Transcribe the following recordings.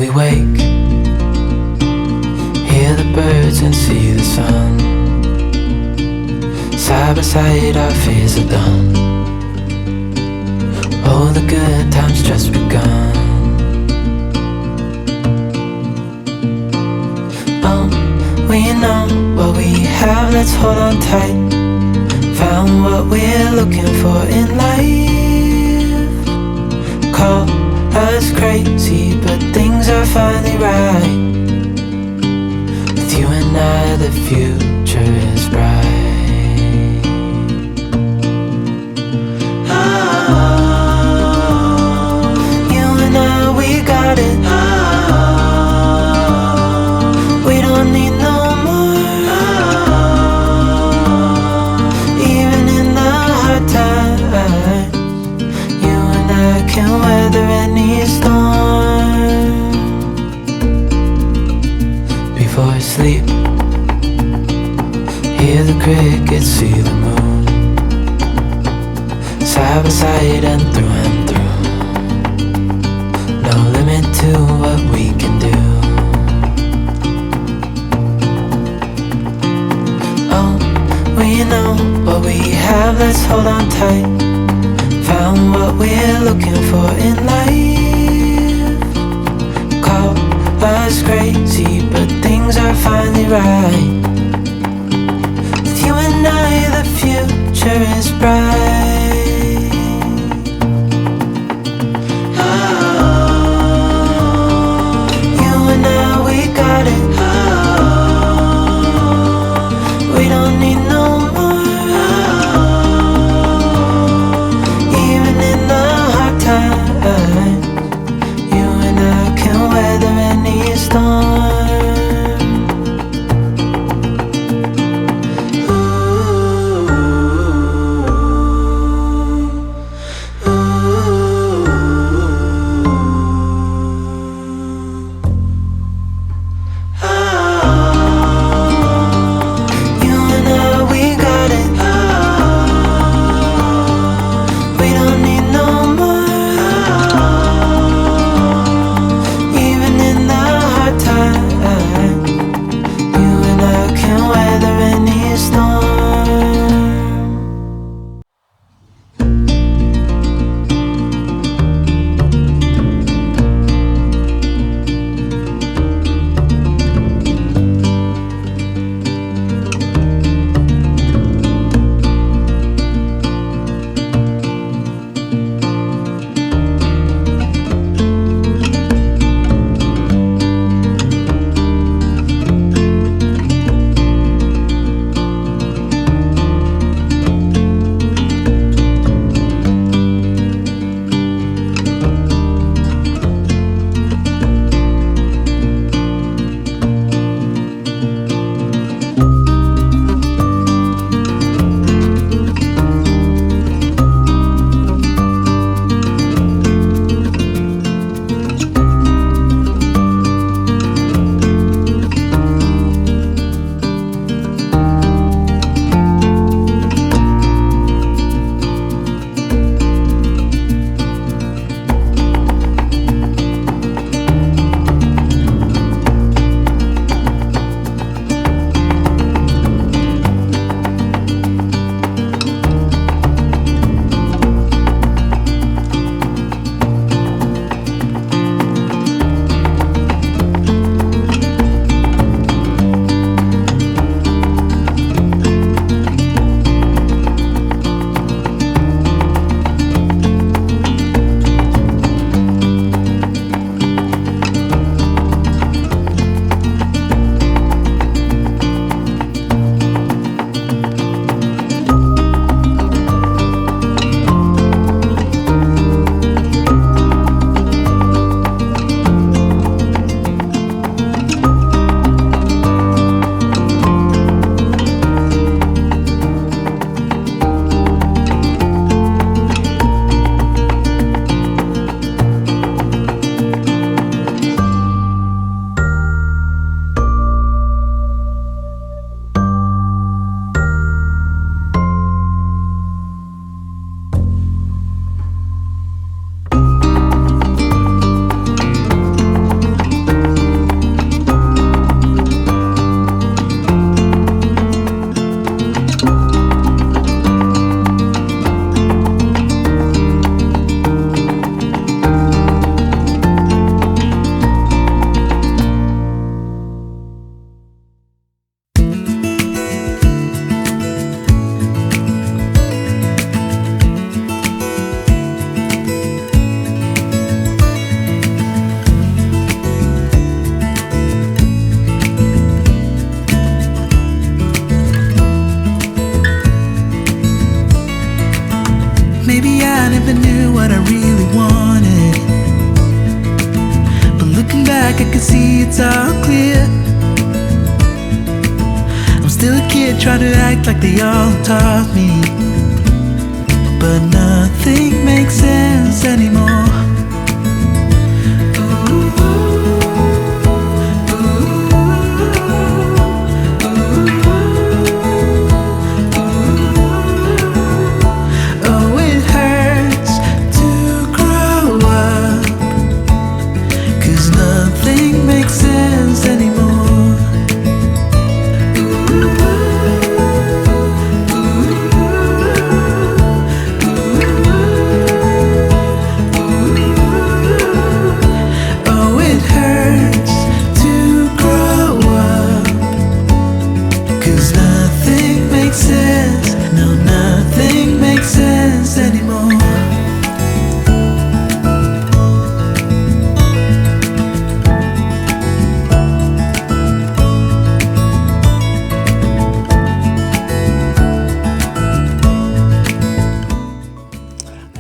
we wake, hear the birds and see the sun. Side by side our fears are done. Oh, the good times just begun. We know what we have, let's hold on tight. Found what we're looking for in life. Call us crazy, but things are finally right. With you and I, the future is bright. Oh, you and I, we got it. We don't need no more. Even in the hard times, you and I can weather any storm. Before I sleep, hear the crickets, see the moon. Side by side and through. No limit to what we can do. We know what we have, let's hold on tight. Found what we're looking for in life. Call us crazy, but things are finally right. With you and I, the future is bright. Oh, you and I, we got it. We don't need no it's all clear. I'm still a kid trying to act like they all taught me, but nothing makes sense anymore.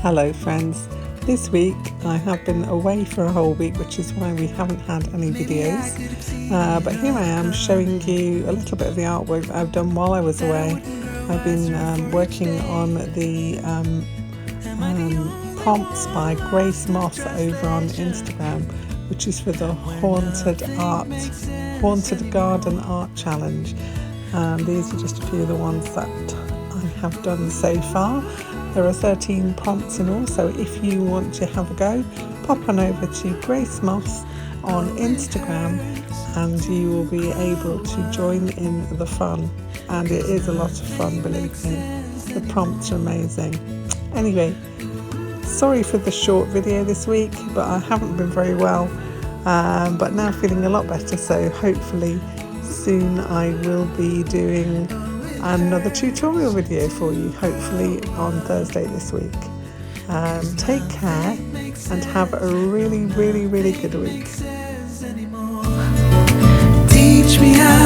Hello friends, this week I have been away for a whole week, which is why we haven't had any videos, but here I am showing you a little bit of the artwork that I've done while I was away. I've been working on the prompts by Grace Moss over on Instagram, which is for the Haunted Garden Art Challenge. These are just a few of the ones that I have done so far. There are 13 prompts in all, so if you want to have a go, pop on over to Grace Moss on Instagram and you will be able to join in the fun. And it is a lot of fun, believe me. The prompts are amazing. Anyway, sorry for the short video this week, but I haven't been very well, but now feeling a lot better, so hopefully soon I will be doing another tutorial video for you, hopefully on Thursday this week. Take care and have a really good week. Teach me how